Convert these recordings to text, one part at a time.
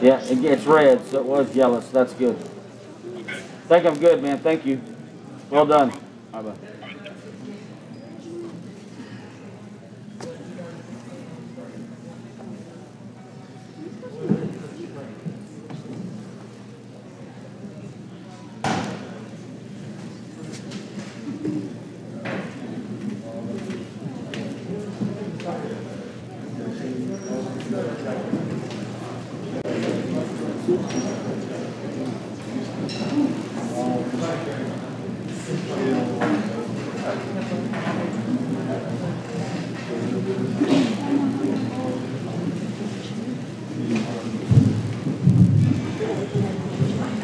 Yeah, it's red, so it was yellow, so that's good. I think I'm good, man. Thank you. Well done. Bye-bye.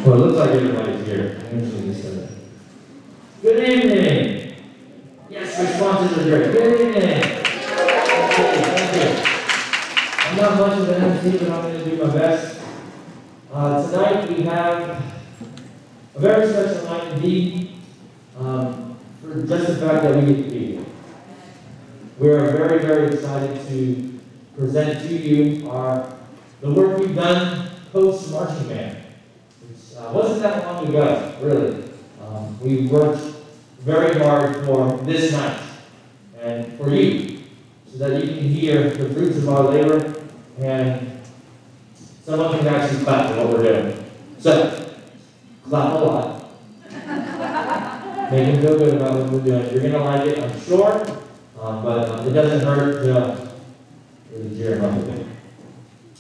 Well, it looks like everybody's here. Good evening. Yes, responses are great. Good evening. Thank you. I'm not much of an MC, but I'm going to do my best. Tonight we have a very special night indeed, for just the fact that we get to be here. We're very, very excited to present to you the work we've done post marching band. Wasn't that long ago, really. We worked very hard for this night and for you, so that you can hear the fruits of our labor and someone can actually clap for what we're doing. So, clap a lot. Make them feel good about what we're doing. You're going to like it, I'm sure, but it doesn't hurt to really cheer them up a bit.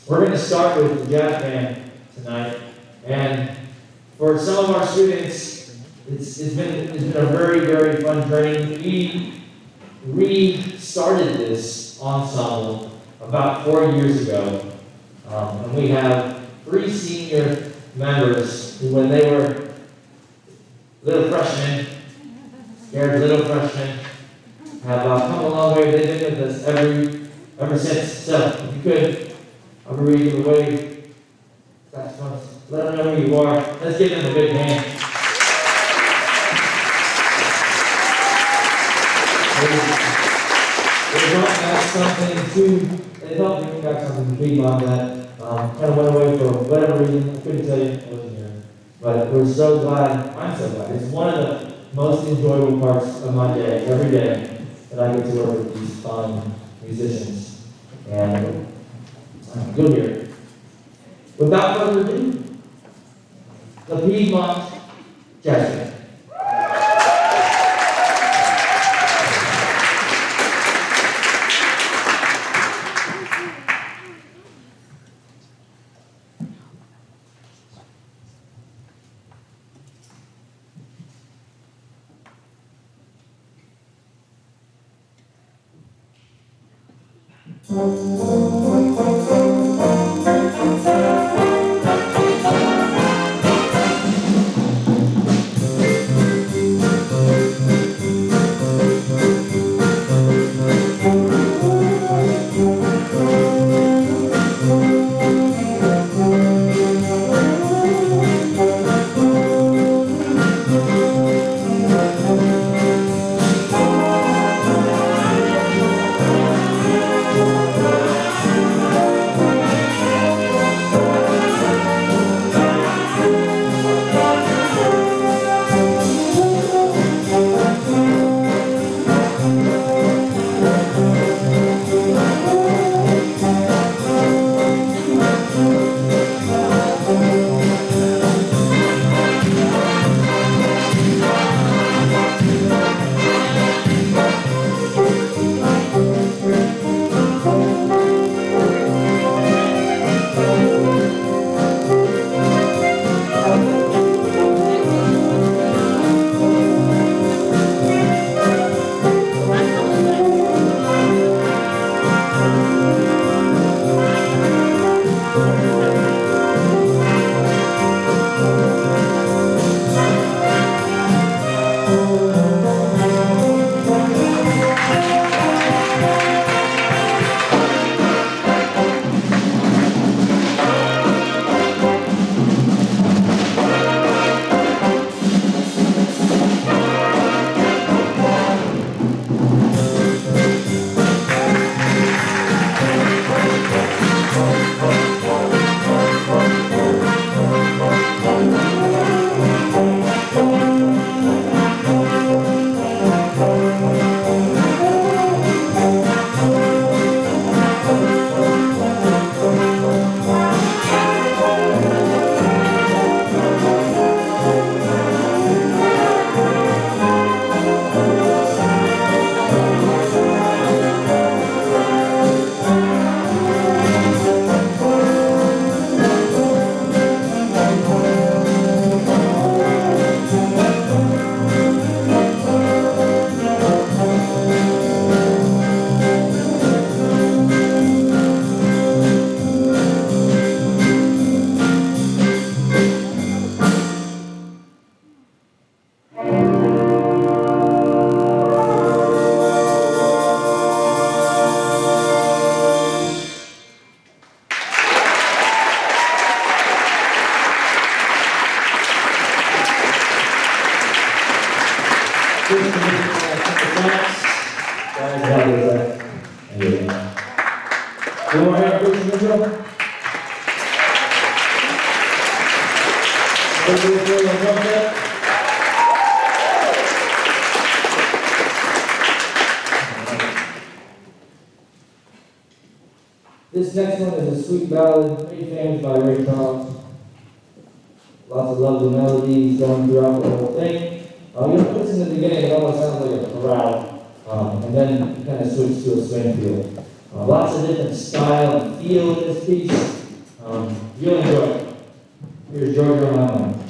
We're going to start with the jazz band tonight, and for some of our students, it's been a very, very fun journey. We restarted this ensemble about 4 years ago, and we have 3 senior members who, when they were little freshmen, scared little freshmen, have come a long way. They've been with us ever since. So, if you could, I'll read you the way. That's fun. Let them know who you are. Let's give them a big hand. They brought back something to, they helped bring back something to Piedmont that kind of went away for whatever reason. I couldn't tell you, I wasn't here. But we're so glad, I'm so glad. It's one of the most enjoyable parts of my day, every day, that I get to work with these fun musicians. And you'll hear it. Without further ado, the Piedmont Jazz Band. How was that? There you go. One more hand, please, Mitchell. This next one is a sweet ballad, made famous by Ray Charles. Lots of lovely melodies going throughout the whole thing. You'll notice in the beginning, it almost sounds like a chorale, and then it kind of switches to a swing feel. Lots of different style and feel in this piece. You'll enjoy it. Here's Georgia on my mind.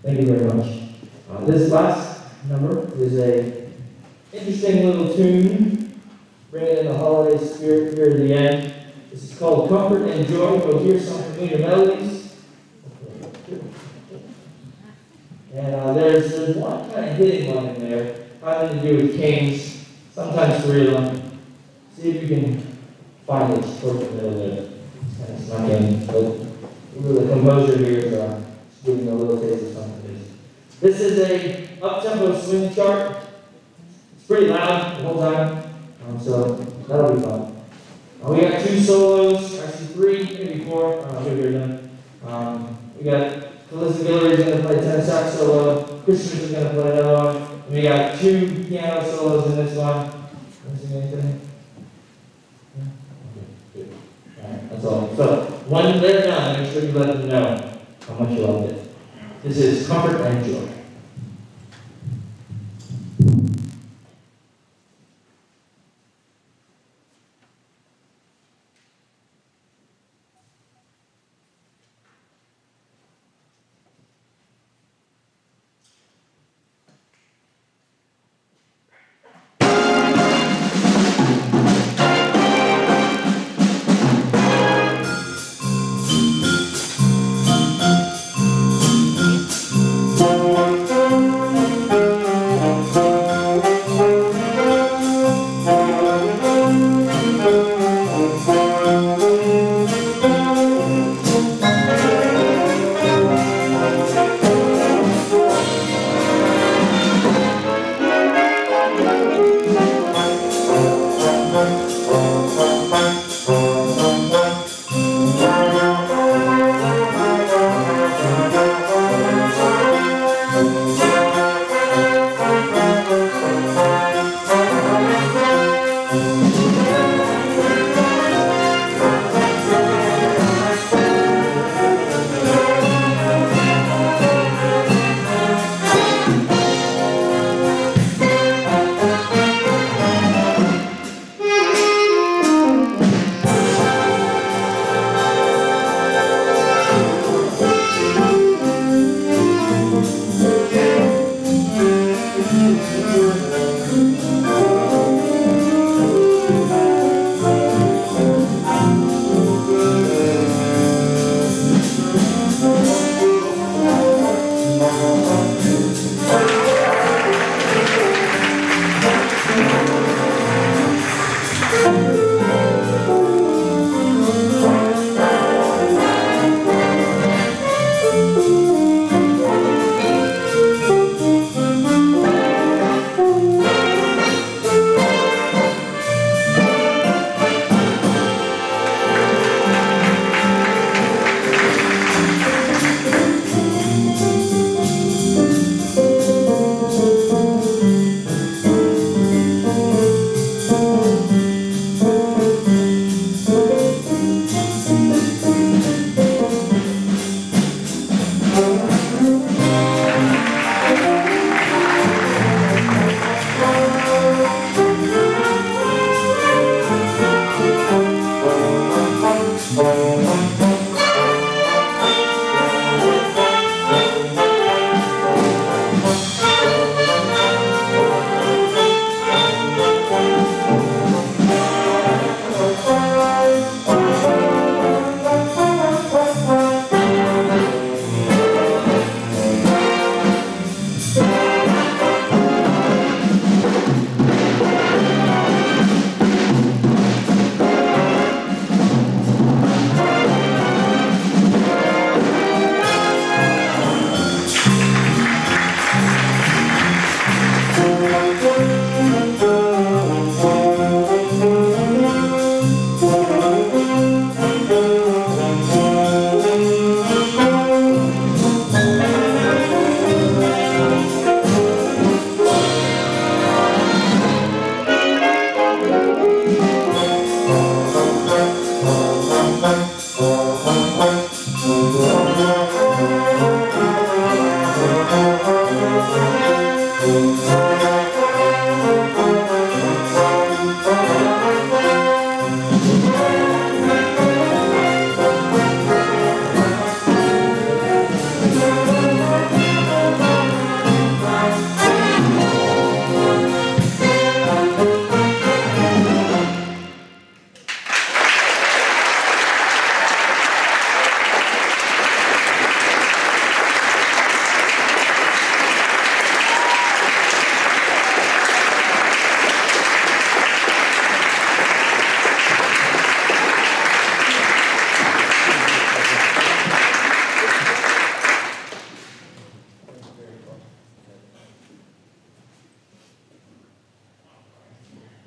Thank you very much. This last number is a interesting little tune, bringing in the holiday spirit here at the end. This is called Comfort and Joy. You'll hear some familiar melodies. And there's one kind of hidden one in there, having to do with kings, sometimes three of them. See if you can find it towards the middle there. It's kind of snuck in, but the composer here is giving a little taste of something. This is a up-tempo swing chart. It's pretty loud the whole time, so that'll be fun. We got 2 solos, actually 3, maybe 4. I'm not sure if you're done. We got Calissa Guillory's going to play tenor sax solo. Christian is going to play another one. And we got 2 piano solos in this one. Want to sing anything? Yeah? Okay, good. Alright, that's all. So, when they're done, make sure you let them know how much you loved it. This is Comfort and Joy.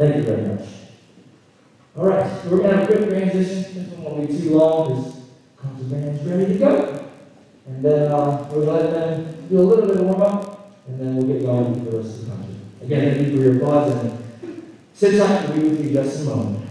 Thank you very much. so we're going to have a quick transition. This one won't be too long because concert band's ready to go. And then we're going to let them do a little bit of warm up, and then we'll get going with the rest of the concert. Again, thank you for your applause, and sit tight, we'll be with you just in a moment.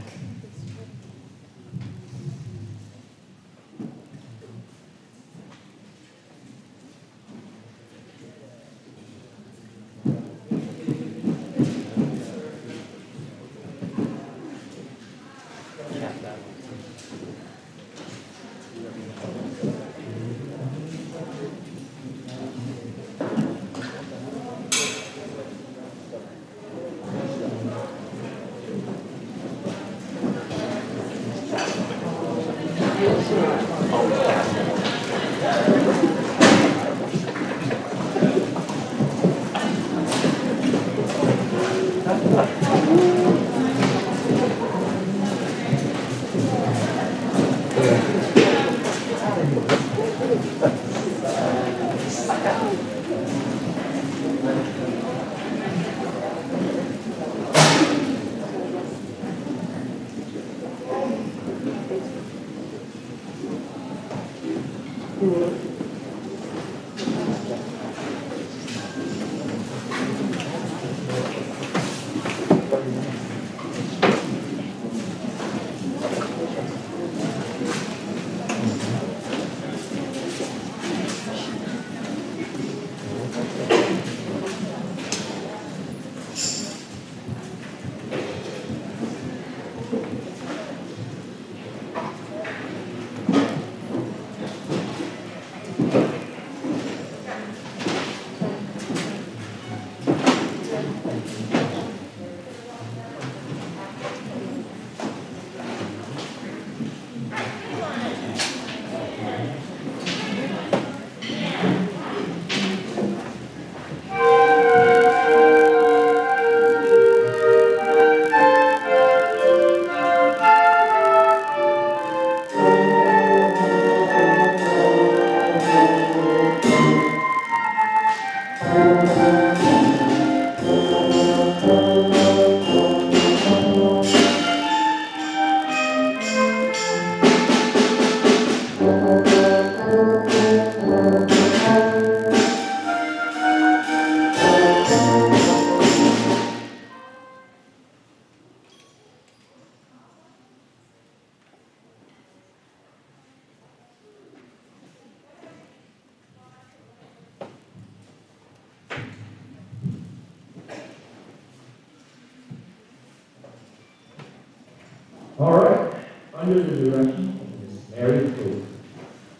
All right, under the direction of Ms. Mary Cook,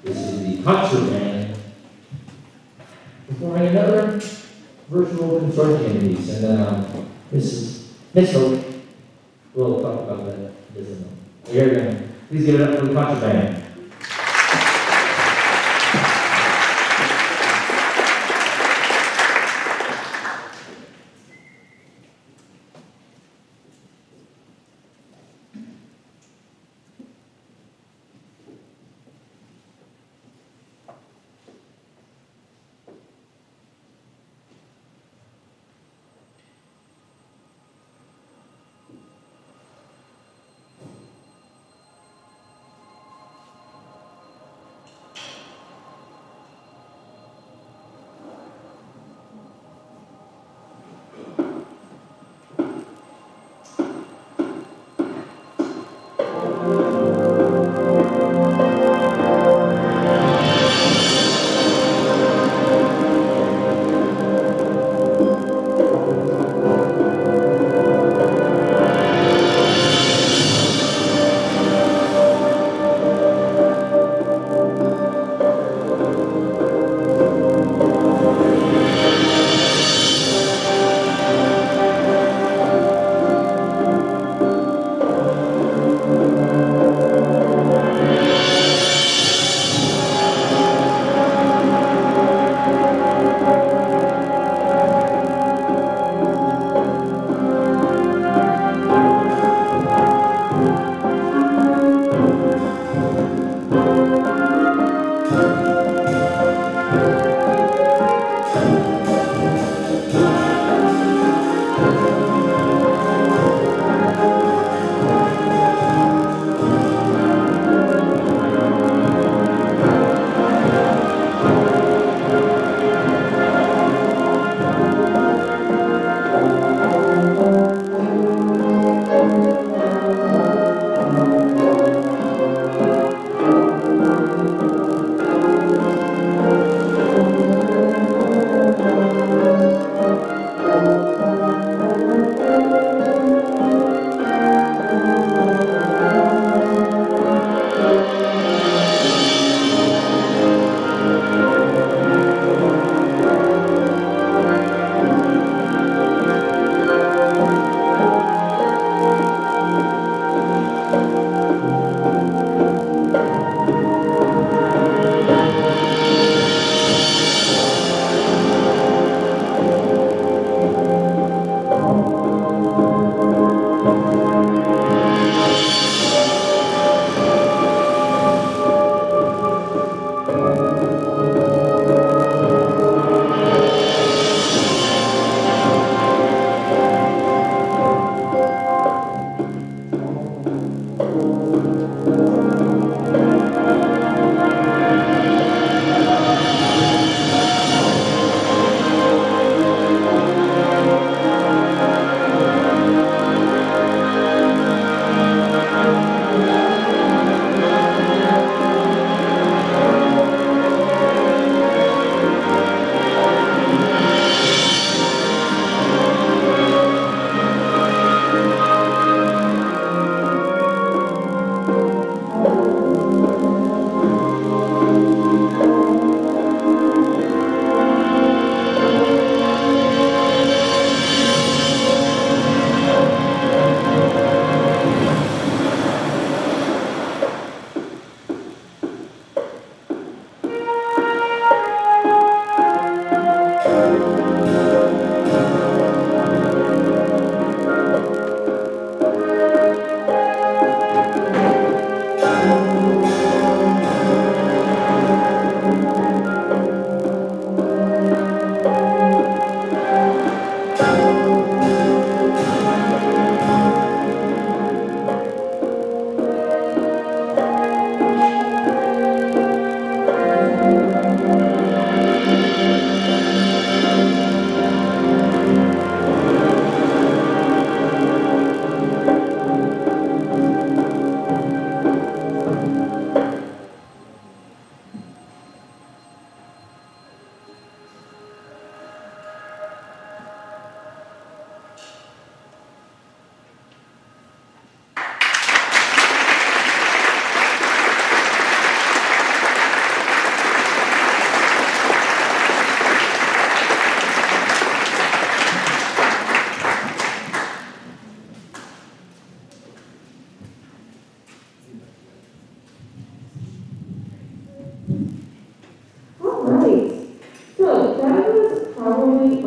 this is the concert band performing another virtual consortium piece, and Ms. Hope will talk about that in just a moment. Here we go. Please give it up for the concert band.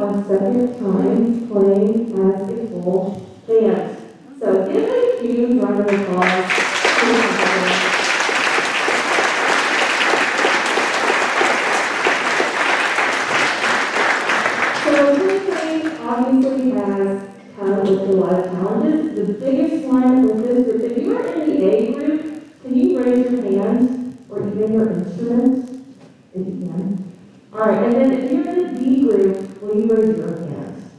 our second time playing as a full band. So give a huge round of applause to the company. So this obviously has come with a lot of challenges. The biggest one with this group, if you are in the A group, can you raise your hand or even your instrument? If you can. Alright, and then if you're in the B group, will you raise your hand?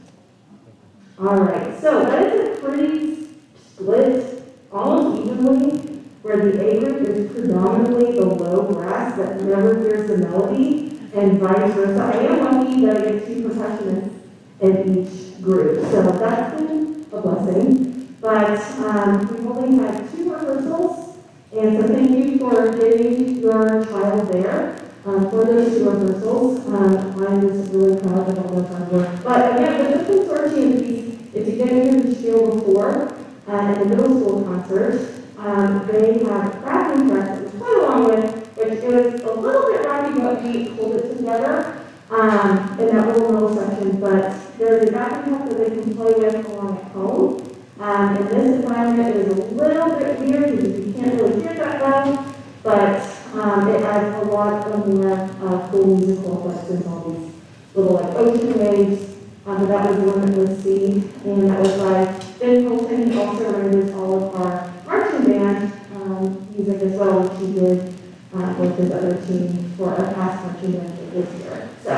Alright, so that is a pretty split, almost evenly, where the A group is predominantly the low brass that never hears the melody, and vice versa. I am lucky that I get 2 percussionists in each group, so that's been a blessing. But we've only had 2 rehearsals, and so thank you for getting your child there. For those 2 rehearsals, I'm just really proud of all the hard work. But again, with the consortium piece, if you didn't hear the spiel before, at the middle school concert, they have backing tracks that was quite along with, which is a little bit rocky, but we hold it together in that little middle section. But there's a backing track that they can play with along at home. In this environment, it is a little bit weird because you can't really hear that well, but it adds a lot of more cool musical effects and all these little like ocean waves. That was Limitless Sea, and that was by Ben Colton. He also arranges all of our marching band music as well, which he did with his other team for our past marching band for this year. So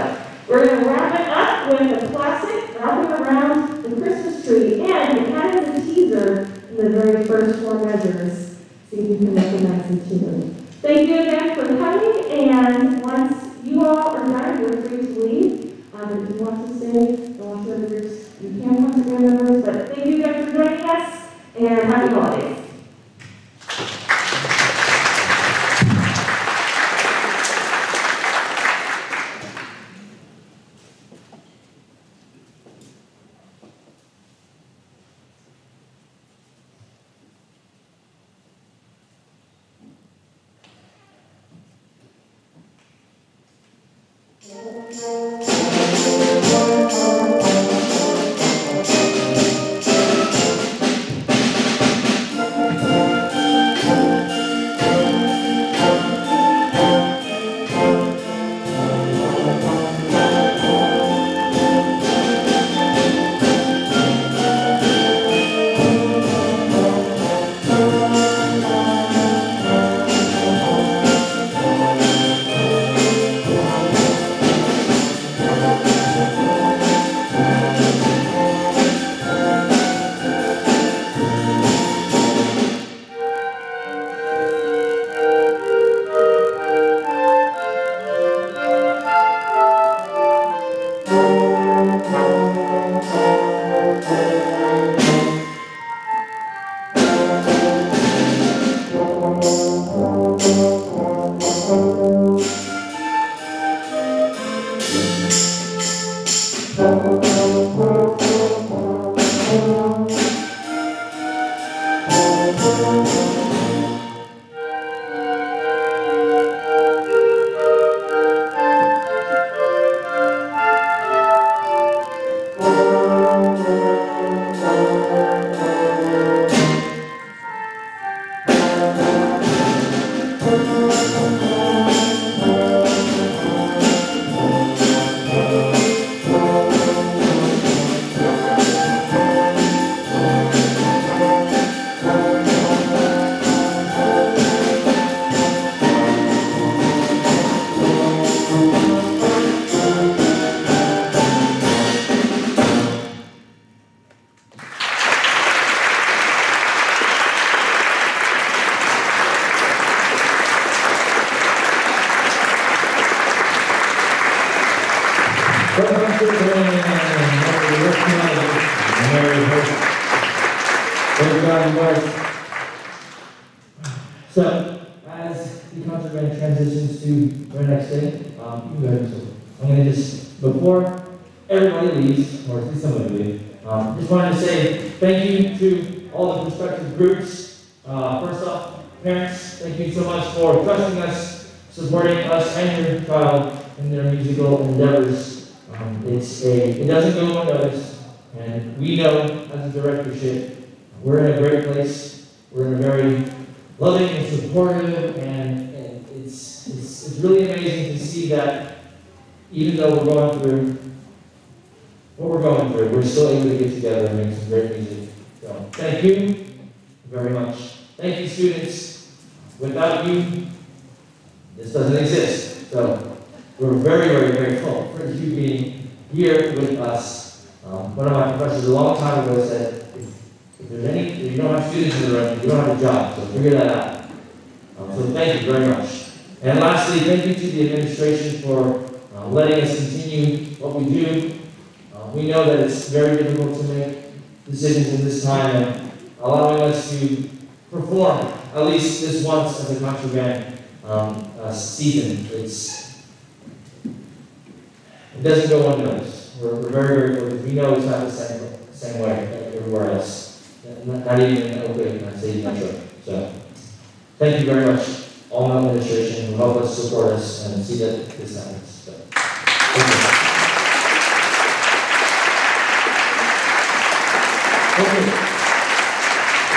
we're going to wrap it up with a classic, Wrapping Around the Christmas Tree, and it kind of is a teaser in the very first 4 measures, so you can recognize the tune. Thank you again for coming, and once you all are done, you're free to leave. If you want to stay, go on to other groups, you can come to their members, but thank you again for joining us, and happy holidays. Mary Hurst. Praise God, you guys. So, as the concert band transitions to their next thing, I'm going to just, before everybody leaves, or at least somebody leaves, just wanted to say thank you to all the prospective groups. First off, parents, thank you so much for trusting us, supporting us and your child in their musical endeavors. It doesn't go unnoticed, and we know as a directorship, we're in a great place. We're in a very loving and supportive, and it's really amazing to see that even though we're going through what we're going through, we're still able to get together and make some great music. So thank you very much. Thank you, students. Without you, this doesn't exist. So we're very, very grateful for you being here with us. One of my professors a long time ago said, if you don't have students in the room, you don't have a job, so figure that out. So thank you very much. And lastly, thank you to the administration for letting us continue what we do. We know that it's very difficult to make decisions in this time, and allowing us to perform at least this once as a concert band season. It doesn't go unnoticed. We're very grateful because we know it's not the same way everywhere else. Not even in Oakland, not State Metro. So, thank you very much, all my administration, who help us, support us, and see that this happens. So, thank you. Okay.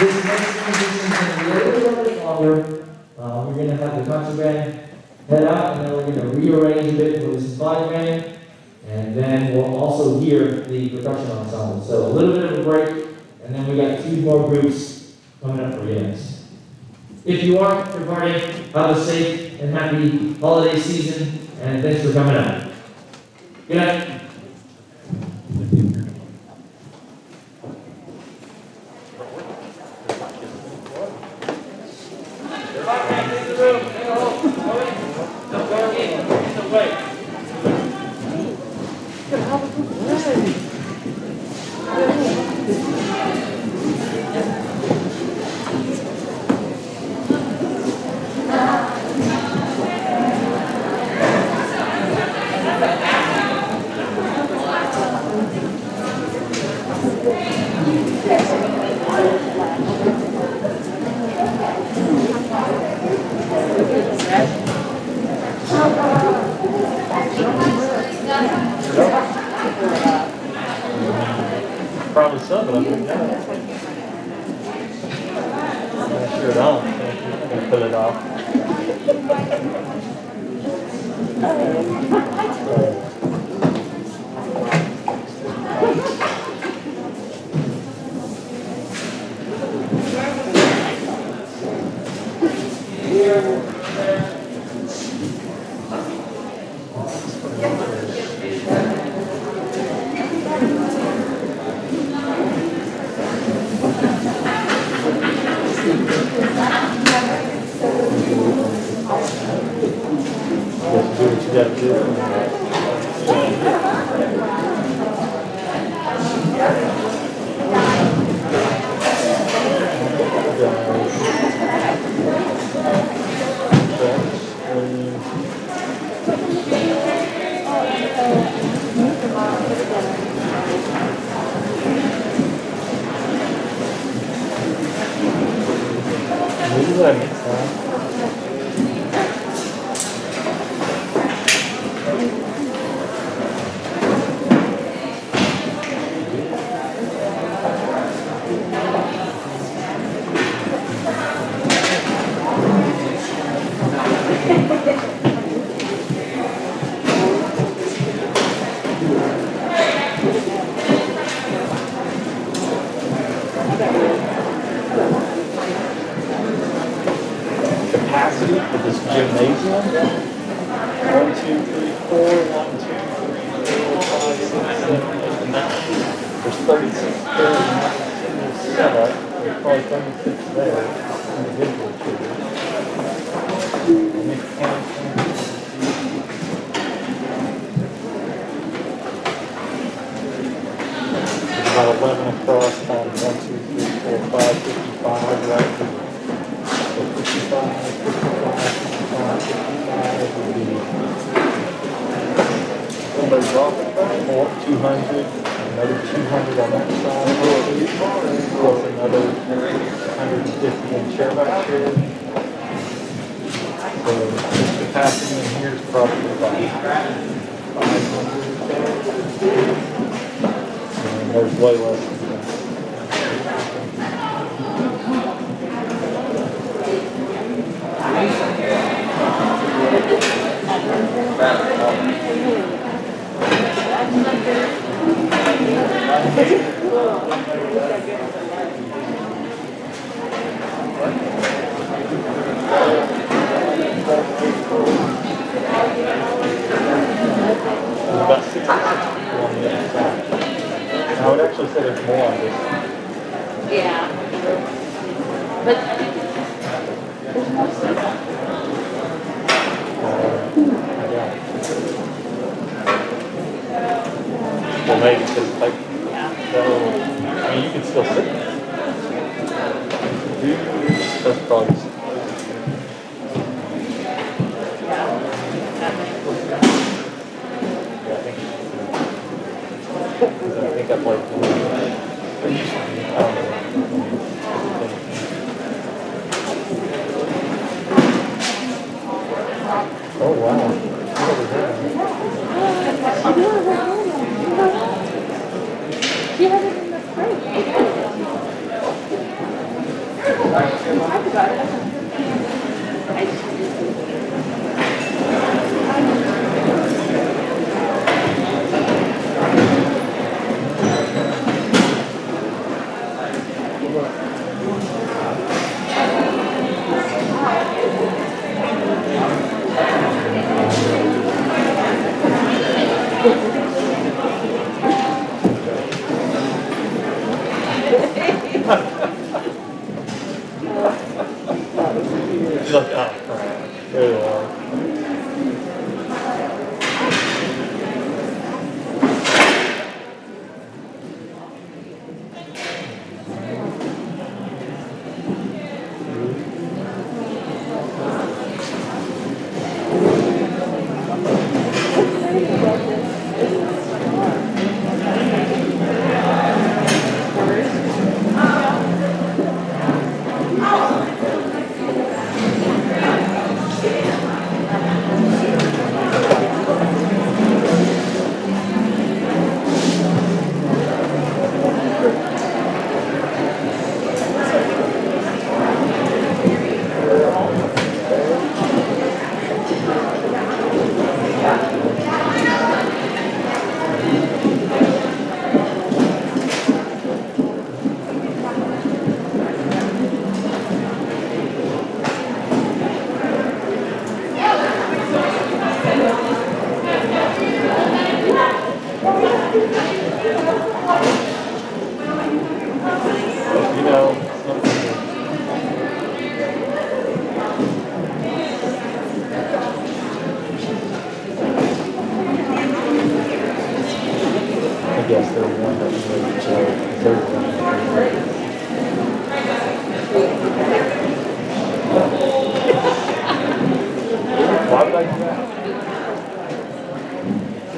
This next transition is going to be a little bit longer. We're going to have the concert band head out, and then we're going to rearrange a bit for the symphonic band, and then we'll also hear the percussion ensemble. So a little bit of a break, and then we got 2 more groups coming up for you next. If you are departing, have a safe and happy holiday season, and thanks for coming out. Good night. Probably so, but I'm going to sure don't. I'm going to put it off. Capacity for this gymnasium. 1, 2, 3, 4, 1, 2, 3, 4, 5, 6, 7, 8, 9. There's 36 there in the setup. There's probably 36 there individual children. And then it's about 11 cross on 1, 2, 3, 4, 5, 55, right? So 55, 55 would be somebody's off more 200, another 200 on that side, plus another 150 in chair by chair. So this capacity in here is probably about 500 or so. And there's way less than that. About 66 people on the other side. I would actually say there's more on this side. Yeah. But there's more stuff. Yeah. Well, maybe because like, so, I mean, you can still sit there. That's probably. I think I played. Oh wow! She had it in the fridge. I talked about it. She's like, oh, crap. There you are. You know, I guess there's one that was really chill. There's one. Why would I do that?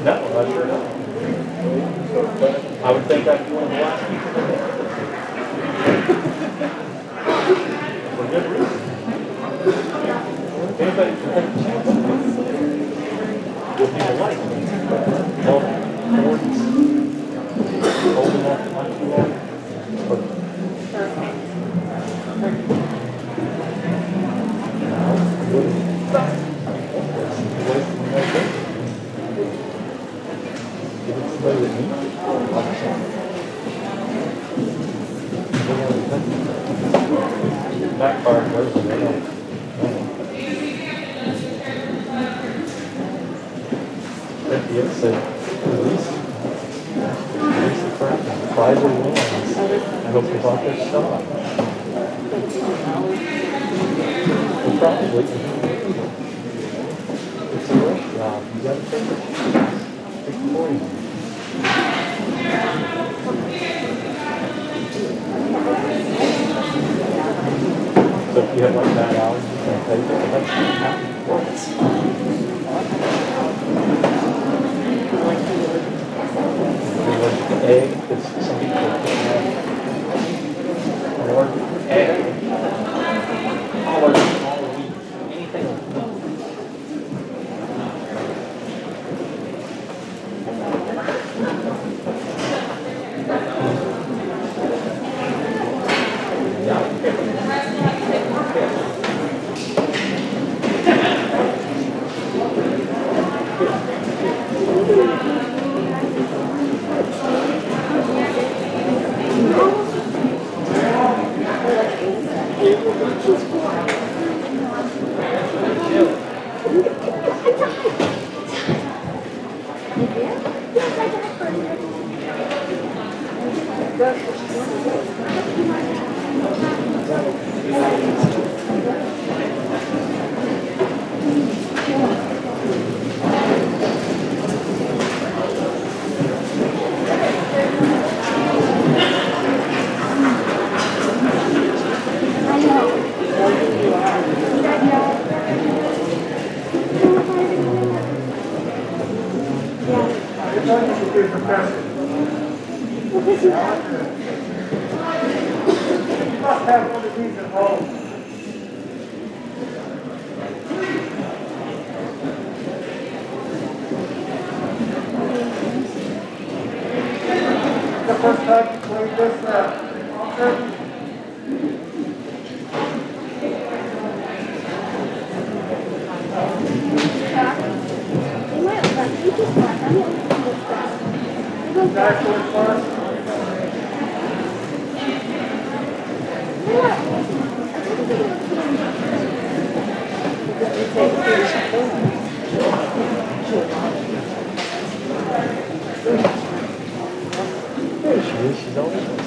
No, I sure don't. I would think I'd be one of the last people in there. For good reason. Anybody can take a chance. What people like. Well, Ford's old enough, not too long. Backfire version, they don't. Yes, so release the crap and Pfizer wins. I hope they bought their stock. Well, probably. It's a rush job. You gotta take it. Take the poison. So if you have like bad allergies, you can take it, but that's not how it works. If you're allergic to egg, because some people are allergic to egg. Allergic to all wheat, anything with wheat. She's always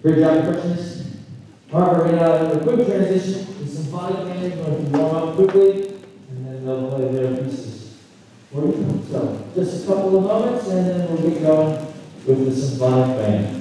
Great job, Christmas. All right, we're gonna have a quick transition to symphonic band. We're going to warm up quickly, and then they'll play their pieces for you. So, just a couple of moments, and then we'll get going with the symphonic band.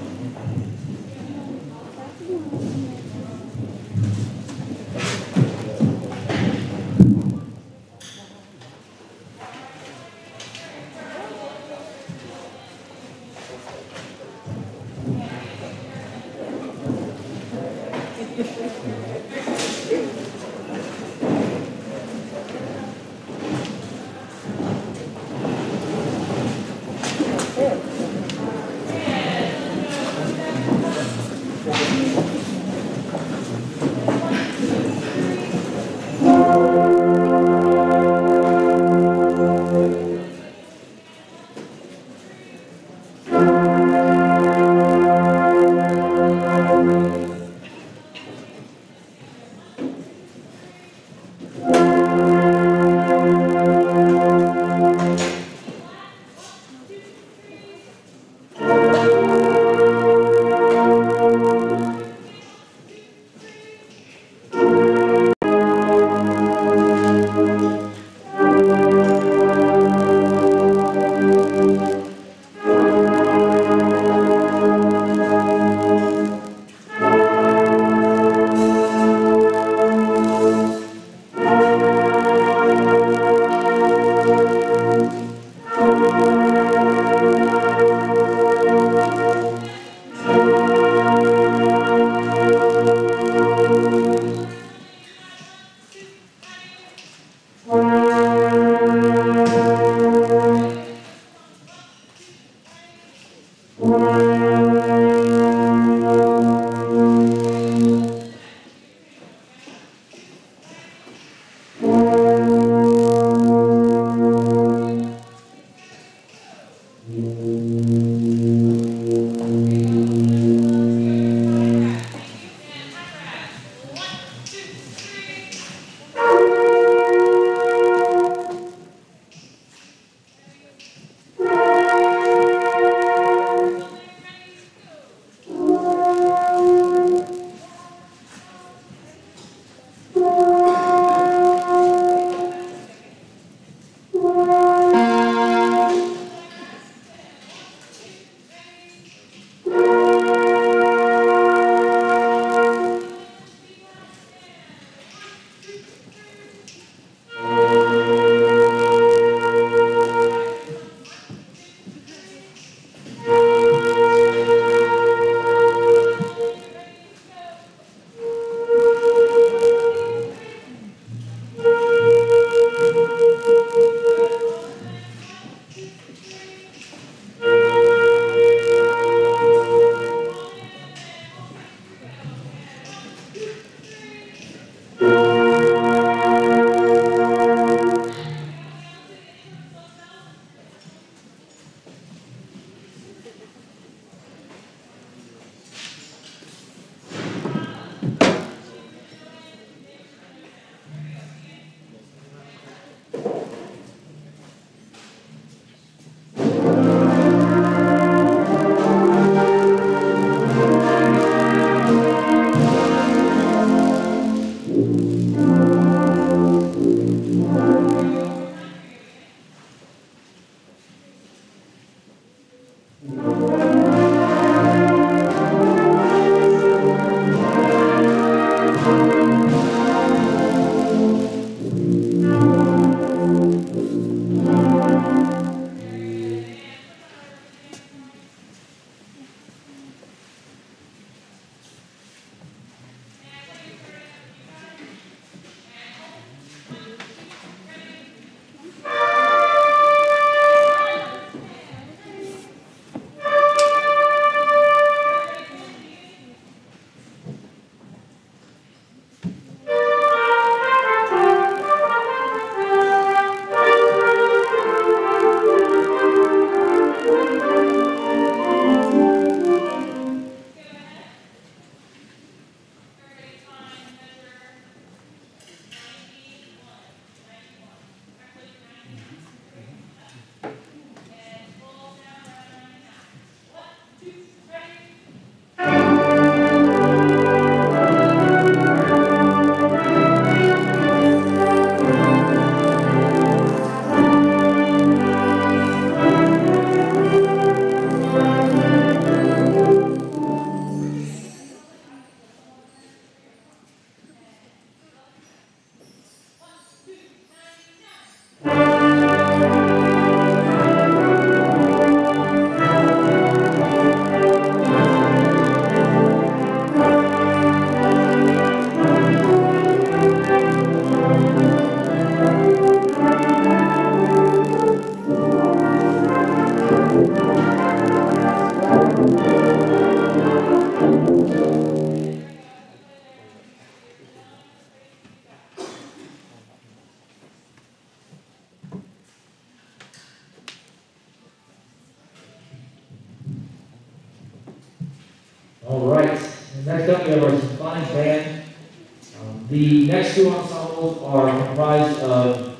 All right. And next up, we have our symphonic band. The next two ensembles are comprised of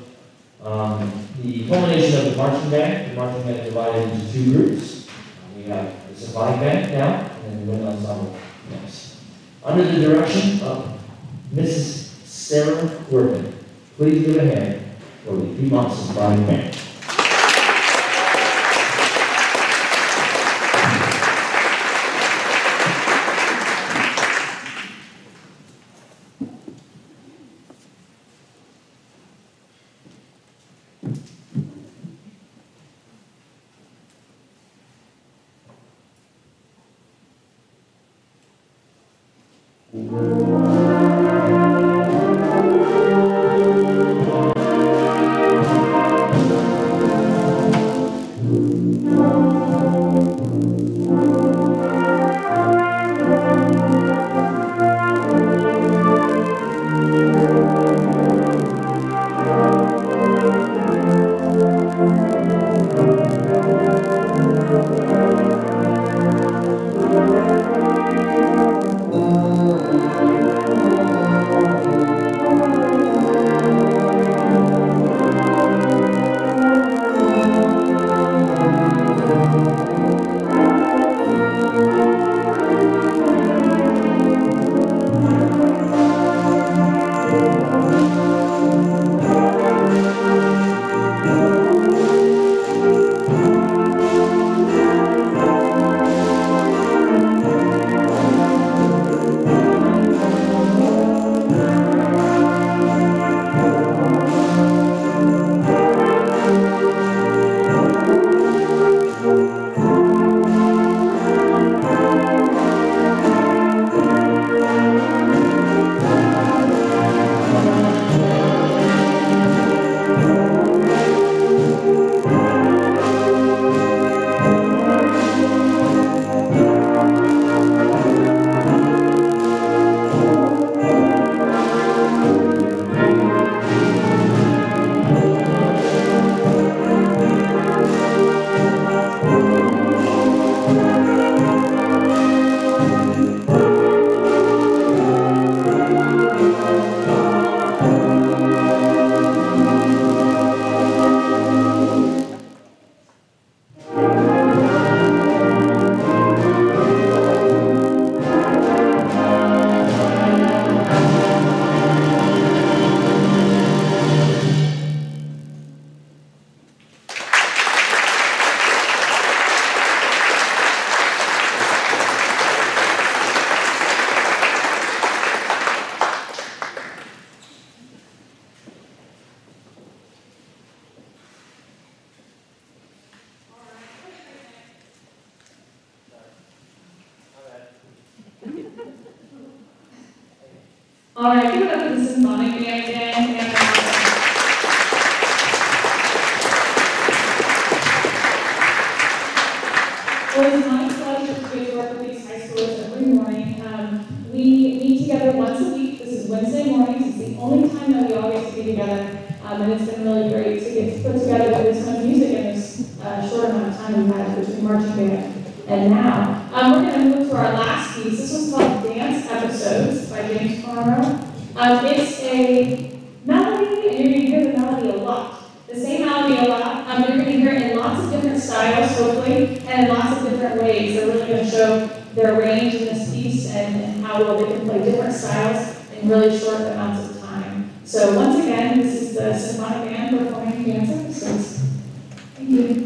the culmination of the marching band. The marching band is divided into two groups. We have the symphonic band now, and then the wind ensemble next. Under the direction of Mrs. Sarah Corbin, please give a hand for the Piedmont Symphonic Band. All right, give it up for the symphonic band again. Well, it's my pleasure to get to work with these high schoolers every morning. We meet together once a week. This is Wednesday mornings. It's the only time that we all get to be together. And it's been really great to get to put together this much music in this short amount of time we've had between marching band and now. We're going to move to our last piece. This one's called Dance Episodes by James Farmer. It's a melody, and you're going to hear the melody a lot. The same melody a lot. You're going to hear it in lots of different styles, hopefully, and in lots of different ways. They're really going to show their range in this piece and how well they can play different styles in really short amounts of time. So once again, this is the Symphonic Band performing Dance Episodes. Thank you.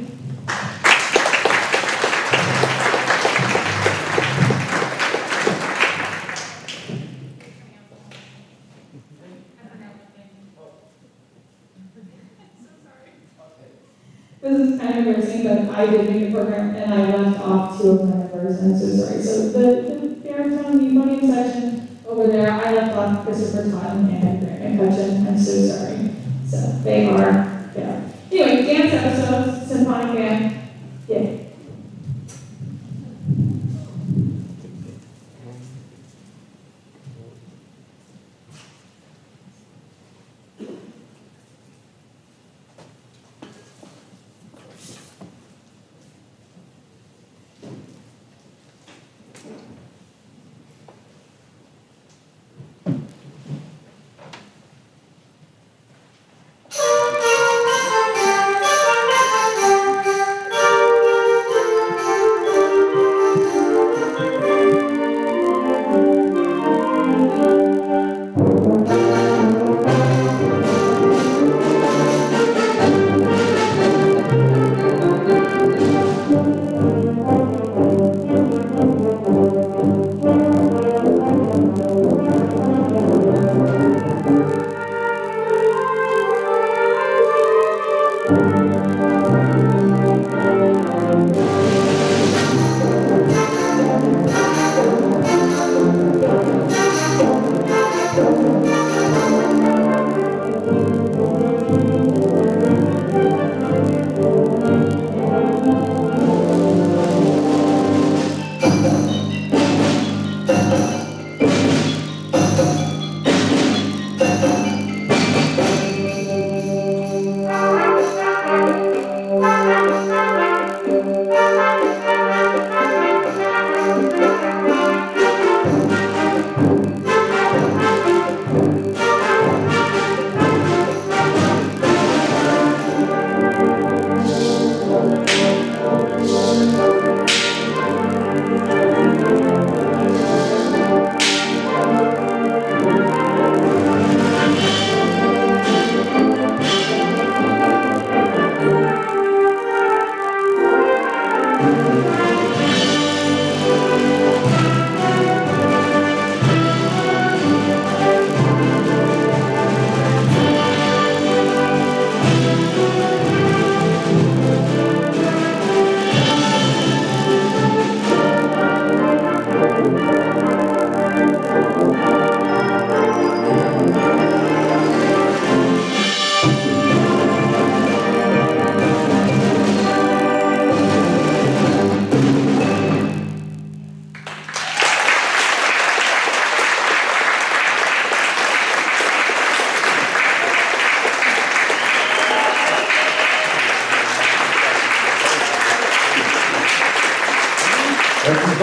This is kind of embarrassing, but I did make the program and I left off 2 of my members. I'm so sorry. So the baritone, the euphonium section over there, I left off Christopher Totten and Grant McCutcheon. I'm so sorry. So they are, yeah. Anyway, dance episodes, Symphonic Band, yeah.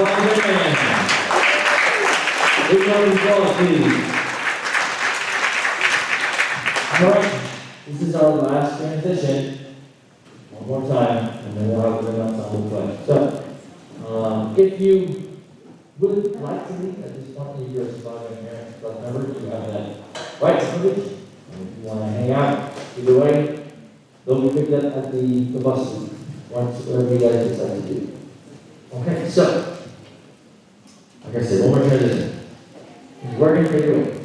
Bobby Man. Big round of applause, please. All right, this is our last transition. One more time, and then we'll have the ensemble play. So, if you would like to leave at this point, if you're a surviving parent, club member, you have that right privilege. And if you want to hang out, either way, they'll be picked up at the bus stop once whatever you guys decide to do. Okay, so, like I said, one more transition. We're going to take it away.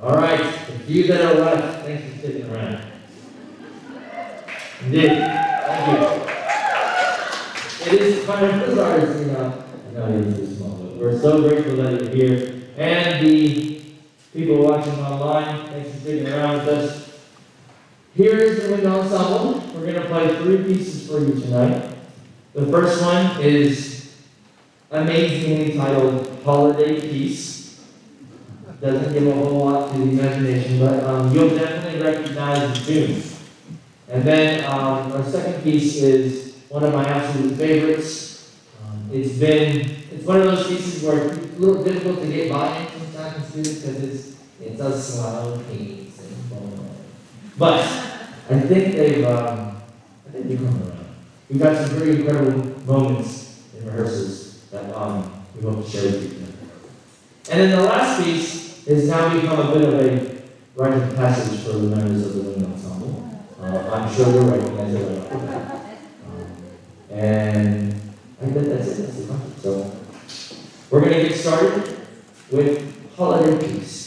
All right, the few that are left, thanks for sticking around. Indeed, thank you. It is kind of bizarre to see now. I know it is too small, but we're so grateful that you're here. And the people watching online, thanks for sticking around with us. Here's the wind ensemble. We're going to play 3 pieces for you tonight. The first one is amazingly titled Holiday Piece. Doesn't give a whole lot to the imagination, but you'll definitely recognize the tune. And then our second piece is one of my absolute favorites. It's one of those pieces where it's a little difficult to get by in sometimes students because it's a slow piece. But I think they've come around. We've got some pretty incredible moments in rehearsals that we hope to share with you tonight. And then the last piece has now become a bit of a rite of passage for the members of the wind ensemble. I'm sure you'll recognize it right off the bat. And I think that's it. That's the concert. So we're going to get started with Holiday Piece.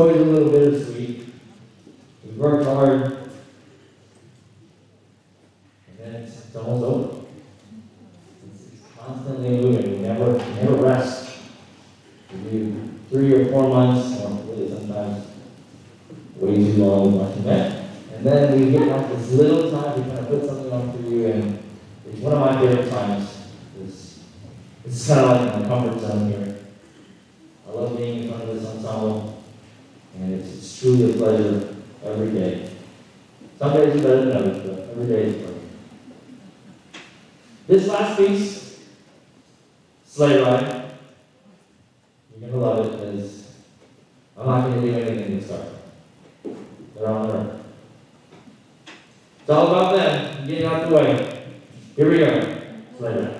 always a little bittersweet. We worked hard, and then it's almost over. It's constantly moving. We never rest. We do 3 or 4 months, or really sometimes way too long with my event. And then we get like this little time to kind of put something on for you, and it's one of my favorite times. It's kind of like my comfort zone here. I love being in front of this ensemble, and it's truly a pleasure every day. Some days are better than others, but every day is perfect. This last piece, Sleigh Ride, you're going to love it because I'm not going to do anything to start. They're on their own. It's all about them getting out the way. Here we go. Sleigh Ride.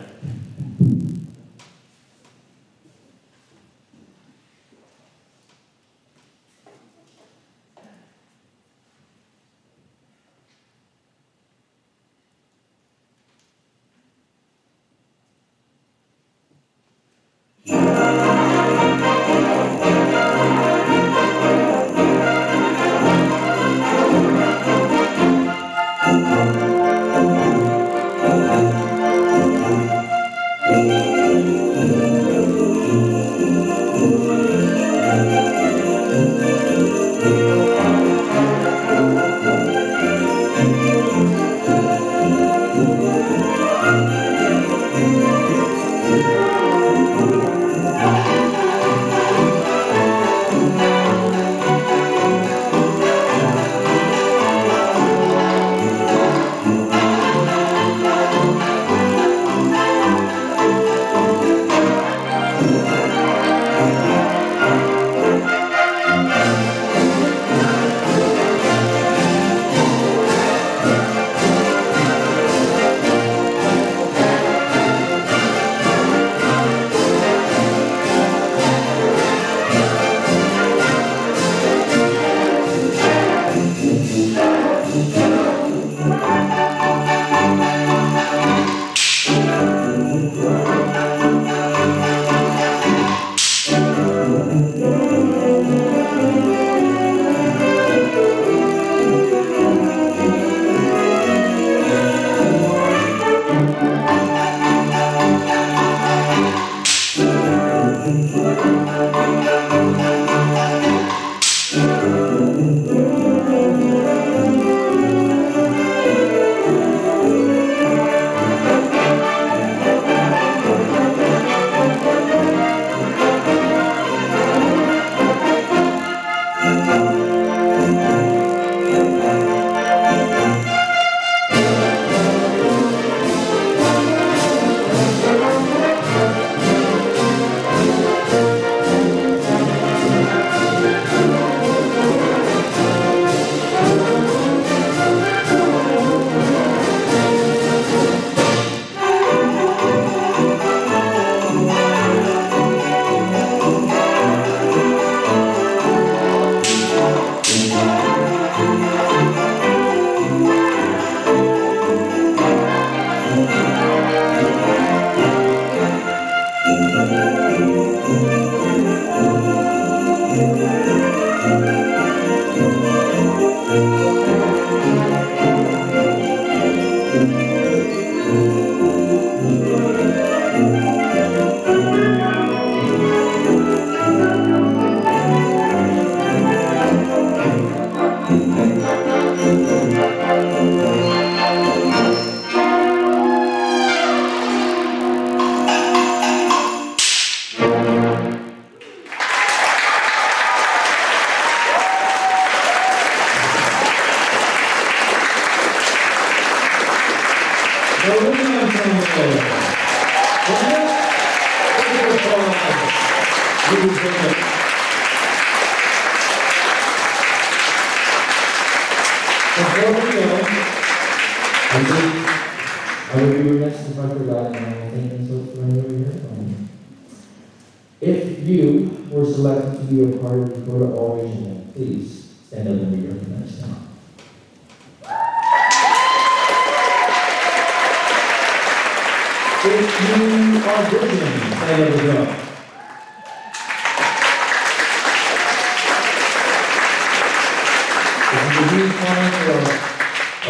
Before we go, I would be remiss if I forgot, and I will thank you so for here. If you were selected to be a part of the Dakota All Regional, please stand up and be recognized now. If you are visiting, stand up as well.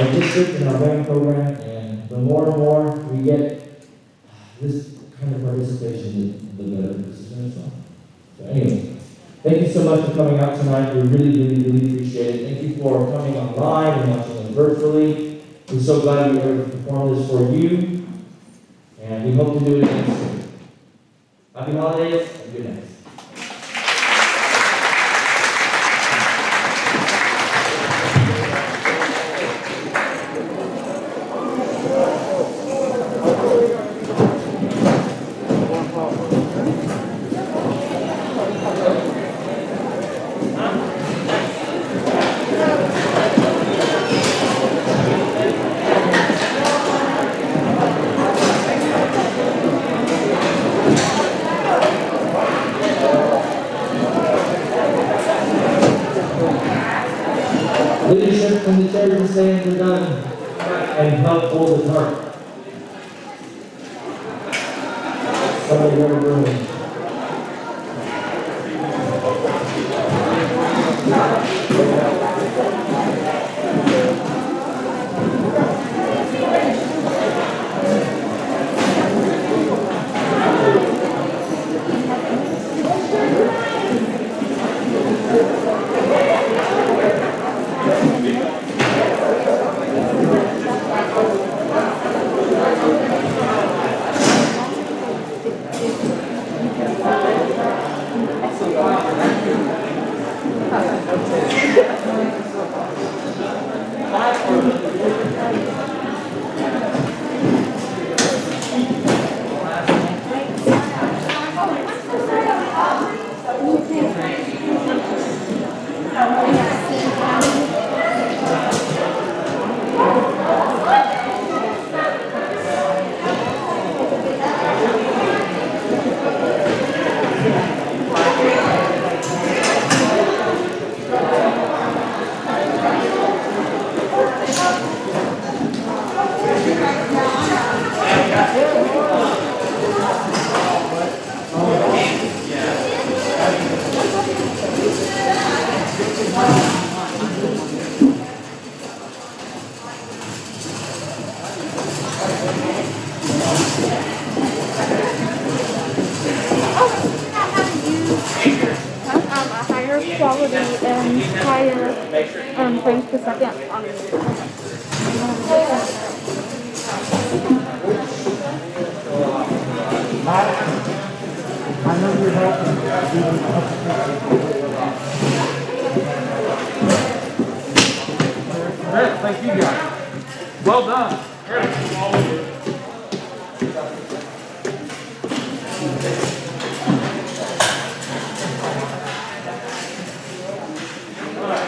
our district and our veteran program, and the more and more we get this kind of participation, the better this is going to sound. So anyway, thank you so much for coming out tonight. We really appreciate it. Thank you for coming online and watching us virtually. We're so glad we were able to perform this for you, and we hope to do it again soon. Happy holidays and good night. Leadership from the chairs and stands are done and help hold the target. Somebody in the room. Quality and higher frames per second on I know you're helping. Thank you guys. Well done.